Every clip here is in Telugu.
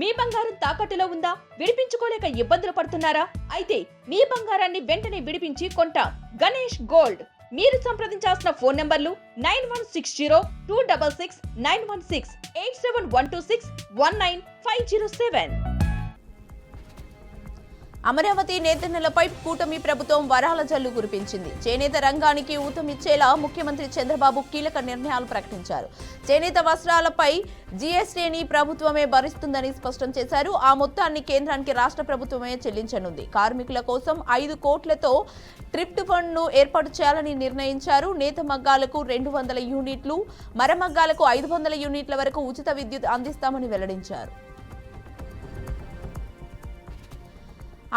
మీ బంగారం తాకట్టులో ఉందా? విడిపించుకోలేక ఇబ్బందులు పడుతున్నారా? అయితే మీ బంగారాన్ని వెంటనే విడిపించి కొంటాం. గణేష్ గోల్డ్. మీరు సంప్రదించాల్సిన ఫోన్ నంబర్లు 9160-266-916, 8712619507. అమరావతి నేతన్నలపై కూటమి ప్రభుత్వం వరాల జల్లు కురిపించింది. చేనేత రంగానికి ఊతమిచ్చేలా ముఖ్యమంత్రి చంద్రబాబు కీలక నిర్ణయాలు ప్రకటించారు. చేనేత వస్త్రాలపై జీఎస్టీని ప్రభుత్వమే భరిస్తుందని స్పష్టం చేశారు. ఆ మొత్తాన్ని కేంద్రానికి రాష్ట్ర ప్రభుత్వమే చెల్లించనుంది. కార్మికుల కోసం 5 కోట్లతో ట్రిప్ట్ ఫండ్ ను ఏర్పాటు చేయాలని నిర్ణయించారు. నేత మగ్గాలకు 200 యూనిట్లు, మరమగ్గాలకు 500 యూనిట్ల వరకు ఉచిత విద్యుత్ అందిస్తామని వెల్లడించారు.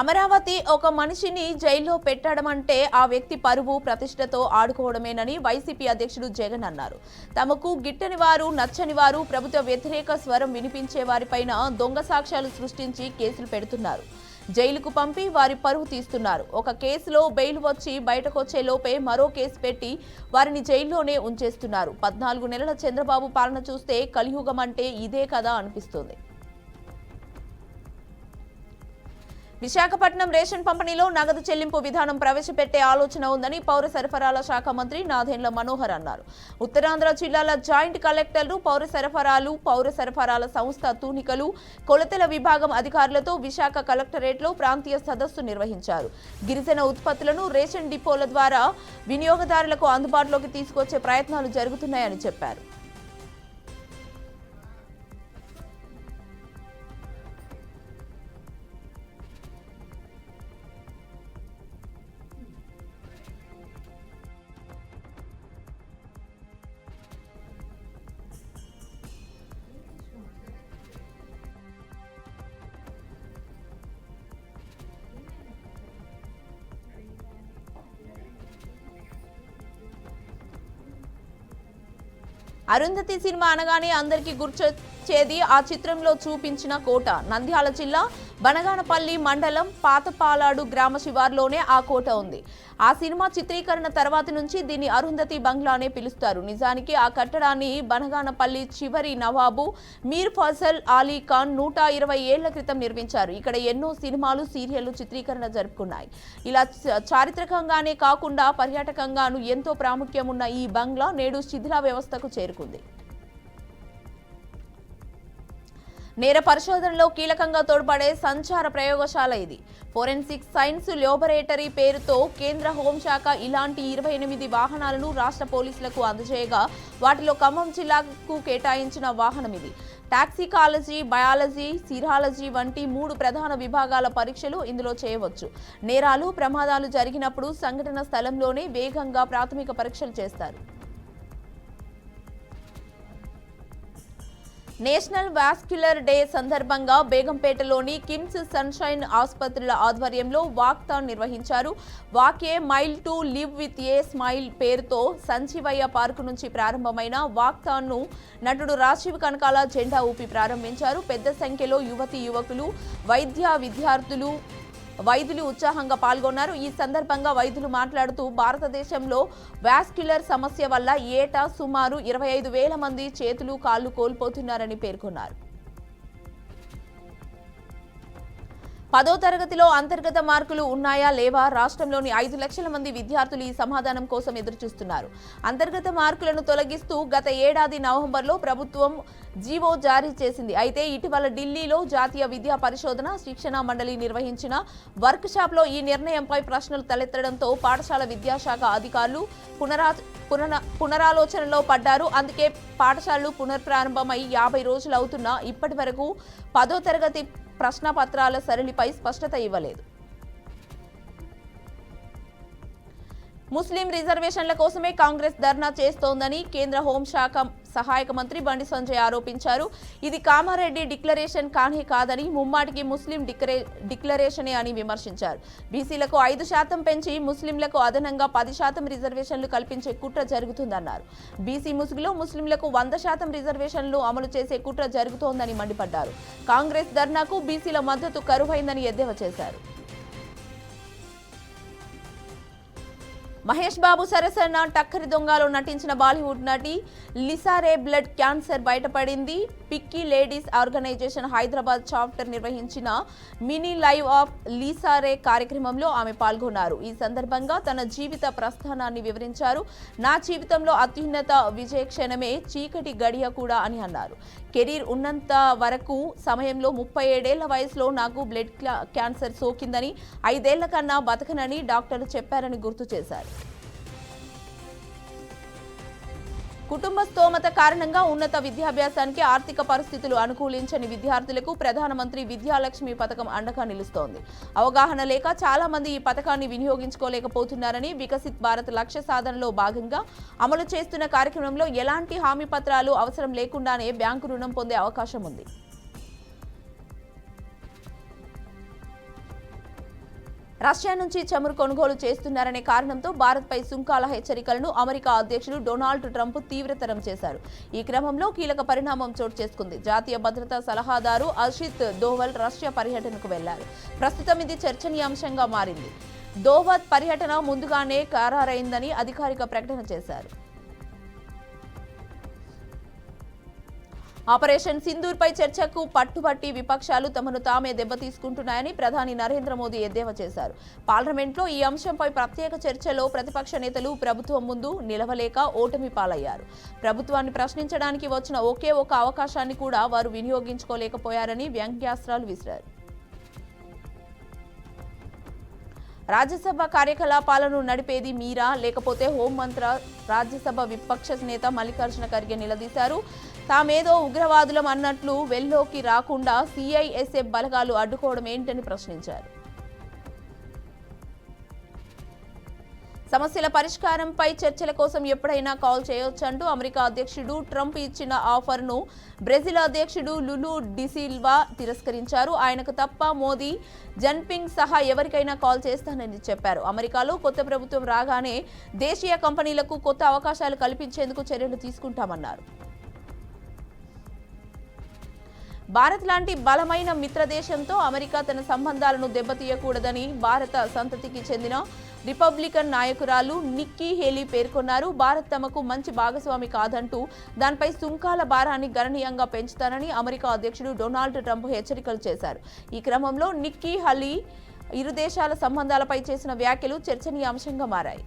అమరావతి ఒక మనిషిని జైల్లో పెట్టడం అంటే ఆ వ్యక్తి పరువు ప్రతిష్టతో ఆడుకోవడమేనని వైసీపీ అధ్యక్షుడు జగన్ అన్నారు. తమకు గిట్టని వారు, నచ్చని వారు, ప్రభుత్వ వ్యతిరేక స్వరం వినిపించే వారిపైన దొంగ సాక్ష్యాలు సృష్టించి కేసులు పెడుతున్నారు. జైలుకు పంపి వారి పరువు తీస్తున్నారు. ఒక కేసులో బెయిల్ వచ్చి బయటకొచ్చే లోపే మరో కేసు పెట్టి వారిని జైల్లోనే ఉంచేస్తున్నారు. 14 నెలల చంద్రబాబు పాలన చూస్తే కలియుగం అంటే ఇదే కదా అనిపిస్తుంది. విశాఖపట్నం రేషన్ పంపిణీలో నగదు చెల్లింపు విధానం ప్రవేశపెట్టే ఆలోచన ఉందని పౌర సరఫరాల శాఖ మంత్రి నాదెండ్ల మనోహర్ అన్నారు. ఉత్తరాంధ్ర జిల్లాల జాయింట్ కలెక్టర్లు, పౌర సరఫరాల సంస్థ తూనికలు, కొలతల విభాగం అధికారులతో విశాఖ కలెక్టరేట్లో ప్రాంతీయ సదస్సు నిర్వహించారు. గిరిజన ఉత్పత్తులను రేషన్ డిపోల ద్వారా వినియోగదారులకు అందుబాటులోకి తీసుకొచ్చే ప్రయత్నాలు జరుగుతున్నాయని చెప్పారు. అరుంధతి సినిమా అనగానే అందరికీ గుర్తొచ్చేది ఆ చిత్రంలో చూపించిన కోట. నంద్యాల జిల్లా బనగానపల్లి మండలం పాతపాలాడు గ్రామ శివార్లోనే ఆ కోట ఉంది. ఆ సినిమా చిత్రీకరణ తర్వాత నుంచి దీన్ని అరుంధతి బంగ్లా అనే పిలుస్తారు. నిజానికి ఆ కట్టడాన్ని బనగానపల్లి చివరి నవాబు మీర్ ఫజల్ అలీ ఖాన్ 120 ఏళ్ల క్రితం నిర్మించారు. ఇక్కడ ఎన్నో సినిమాలు, సీరియళ్లు చిత్రీకరణ జరుపుకున్నాయి. ఇలా చారిత్రకంగానే కాకుండా పర్యాటకంగాను ఎంతో ప్రాముఖ్యం ఉన్న ఈ బంగ్లా నేడు శిథిల వ్యవస్థకు చేరుకుంది. నేర పరిశోధనలో కీలకంగా తోడ్పడే సంచార ప్రయోగశాల ఇది. ఫోరెన్సిక్ సైన్స్ ల్యాబొరేటరీ పేరుతో కేంద్ర హోంశాఖ ఇలాంటి 28 వాహనాలను రాష్ట్ర పోలీసులకు అందజేయగా వాటిలో ఖమ్మం జిల్లాకు కేటాయించిన వాహనం ఇది. టాక్సికాలజీ, బయాలజీ, సిరాలజీ వంటి 3 ప్రధాన విభాగాల పరీక్షలు ఇందులో చేయవచ్చు. నేరాలు, ప్రమాదాలు జరిగినప్పుడు సంఘటన స్థలంలోనే వేగంగా ప్రాథమిక పరీక్షలు చేస్తారు. నేషనల్ వాస్క్యులర్ డే సందర్భంగా బేగంపేటలోని కిమ్స్ సన్షైన్ ఆసుపత్రుల ఆధ్వర్యంలో వాక్థాన్ నిర్వహించారు. Walk A mile to live with a smile పేరుతో సంజీవయ్య పార్కు నుంచి ప్రారంభమైన వాక్థాన్ ను నటుడు రాజీవ్ కనకాల జెండా ఊపి ప్రారంభించారు. పెద్ద సంఖ్యలో యువతీ యువకులు, వైద్యులు ఉత్సాహంగా పాల్గొన్నారు. ఈ సందర్భంగా వైద్యులు మాట్లాడుతూ భారతదేశంలో వాస్క్యులర్ సమస్య వల్ల ఏటా సుమారు 25,000 మంది చేతులు, కాళ్లు కోల్పోతున్నారని పేర్కొన్నారు. 10వ తరగతిలో అంతర్గత మార్కులు ఉన్నాయా లేవా? రాష్ట్రంలోని 5 లక్షల మంది విద్యార్థులు ఈ సమాధానం కోసం ఎదురుచూస్తున్నారు. అంతర్గత మార్కులను తొలగిస్తూ గత ఏడాది నవంబర్లో ప్రభుత్వం జీవో జారీ చేసింది. అయితే ఇటీవల ఢిల్లీలో జాతీయ విద్యా పరిశోధన శిక్షణ మండలి నిర్వహించిన వర్క్ షాప్ లో ఈ నిర్ణయంపై ప్రశ్నలు తలెత్తడంతో పాఠశాల విద్యాశాఖ అధికారులు పునరాలోచనలో పడ్డారు. అందుకే పాఠశాలలు పునఃప్రారంభమై 50 రోజులు అవుతున్నా ఇప్పటి వరకు 10వ తరగతి ప్రశ్నపత్రాల సరళిపై స్పష్టత ఇవ్వలేదు. ముస్లిం రిజర్వేషన్ల కోసమే కాంగ్రెస్ ధర్నా చేస్తోందని కేంద్ర హోంశాఖ సహాయక మంత్రి బండి సంజయ్ ఆరోపించారు. ఇది కామారెడ్డి డిక్లరేషన్ కానే కాదని, ముమ్మాటికి ముస్లిం డిక్లరేషనే అని విమర్శించారు. బీసీలకు 5% పెంచి ముస్లింలకు అదనంగా 10% రిజర్వేషన్లు కల్పించే కుట్ర జరుగుతుందన్నారు. బీసీ ముసుగులో ముస్లింలకు 100% రిజర్వేషన్లు అమలు చేసే కుట్ర జరుగుతోందని మండిపడ్డారు. కాంగ్రెస్ ధర్నాకు బీసీల మద్దతు కరువైందని ఎద్దేవా చేశారు. మహేష్ బాబు సరసన టక్కరి దొంగలో నటించిన బాలీవుడ్ నటి లిసారే బ్లడ్ క్యాన్సర్ బయటపడింది. FICCI ladies organisation Hyderabad chapter నిర్వహించిన మినీ లైవ్ ఆఫ్ లీసారే కార్యక్రమంలో ఆమె పాల్గొన్నారు. ఈ సందర్భంగా తన జీవిత ప్రస్థానాన్ని వివరించారు. నా జీవితంలో అత్యున్నత విజయ క్షణమే చీకటి గడియ కూడా అని అన్నారు. కెరీర్ ఉన్నంత వరకు సమయంలో 37 ఏళ్ల వయసులో నాకు బ్లడ్ క్యాన్సర్ సోకిందని, 5 ఏళ్ల కన్నా బతకనని డాక్టర్లు చెప్పారని గుర్తు చేశారు. కుటుంబ స్తోమత కారణంగా ఉన్నత విద్యాభ్యాసానికి ఆర్థిక పరిస్థితులు అనుకూలించని విద్యార్థులకు ప్రధానమంత్రి విద్యాలక్ష్మి పథకం అండగా నిలుస్తోంది. అవగాహన లేక చాలా మంది ఈ పథకాన్ని వినియోగించుకోలేకపోతున్నారని, వికసిత్ భారత్ లక్ష్య సాధనలో భాగంగా అమలు చేస్తున్న కార్యక్రమంలో ఎలాంటి హామీ పత్రాలు అవసరం లేకుండానే బ్యాంకు రుణం పొందే అవకాశం ఉంది. రష్యా నుంచి చమురు కొనుగోలు చేస్తున్నారనే కారణంతో భారత్పై సుంకాల హెచ్చరికలను అమెరికా అధ్యక్షుడు డొనాల్డ్ ట్రంప్ తీవ్రతరం చేశారు. ఈ క్రమంలో కీలక పరిణామం చోటు చేసుకుంది. జాతీయ భద్రతా సలహాదారు అజిత్ దోవల్ రష్యా పర్యటనకు వెళ్లారు. ప్రస్తుతం ఇది చర్చనీయాంశంగా మారింది. దోవల్ పర్యటన ముందుగానే ఖరారైందని అధికారిక ప్రకటన చేశారు. ఆపరేషన్ సింధూర్ పై చర్చకు పట్టుబట్టి విపక్షాలు తమను తామే దెబ్బతీసుకుంటున్నాయని ప్రధాని నరేంద్ర మోదీ ఎద్దేవా చేశారు. పార్లమెంట్లో ఈ అంశంపై ప్రత్యేక చర్చలో ప్రతిపక్ష నేతలు ప్రభుత్వం ముందు నిలవలేక ఓటమి పాలయ్యారు. ప్రభుత్వాన్ని ప్రశ్నించడానికి వచ్చిన ఒకే ఒక అవకాశాన్ని కూడా వారు వినియోగించుకోలేకపోయారని వ్యంగ్యాస్త్రాలు విసిరారు. రాజ్యసభ కార్యకలాపాలను నడిపేది మీరా లేకపోతే హోంమంత్రి? రాజ్యసభ విపక్ష నేత మల్లికార్జున ఖర్గే నిలదీశారు. తామేదో ఉగ్రవాదులం అన్నట్లు వెల్లోకి రాకుండా సిఐఎస్ఎఫ్ బలగాలు అడ్డుకోవడం ఏంటని ప్రశ్నించారు. సమస్యల పరిష్కారంపై చర్చల కోసం ఎప్పుడైనా కాల్ చేయొచ్చంటూ అమెరికా అధ్యక్షుడు ట్రంప్ ఇచ్చిన ఆఫర్ను బ్రెజిల్ అధ్యక్షుడు లులు డిసిల్వా తిరస్కరించారు. ఆయనకు తప్ప మోదీ, జన్పింగ్ సహా ఎవరికైనా కాల్ చేస్తానని చెప్పారు. అమెరికాలో కొత్త ప్రభుత్వం రాగానే దేశీయ కంపెనీలకు కొత్త అవకాశాలు కల్పించేందుకు చర్యలు తీసుకుంటామన్నారు. భారత్ లాంటి బలమైన మిత్రదేశంతో అమెరికా తన సంబంధాలను దెబ్బతీయకూడదని భారత సంతతికి చెందిన రిపబ్లికన్ నాయకురాలు నిక్కీ హేలీ పేర్కొన్నారు. భారత్ తమకు మంచి భాగస్వామి కాదంటూ దానిపై సుంకాల భారాన్ని గణనీయంగా పెంచుతానని అమెరికా అధ్యక్షుడు డొనాల్డ్ ట్రంప్ హెచ్చరికలు చేశారు. ఈ క్రమంలో నిక్కీ హేలీ ఇరు దేశాల సంబంధాలపై చేసిన వ్యాఖ్యలు చర్చనీయాంశంగా మారాయి.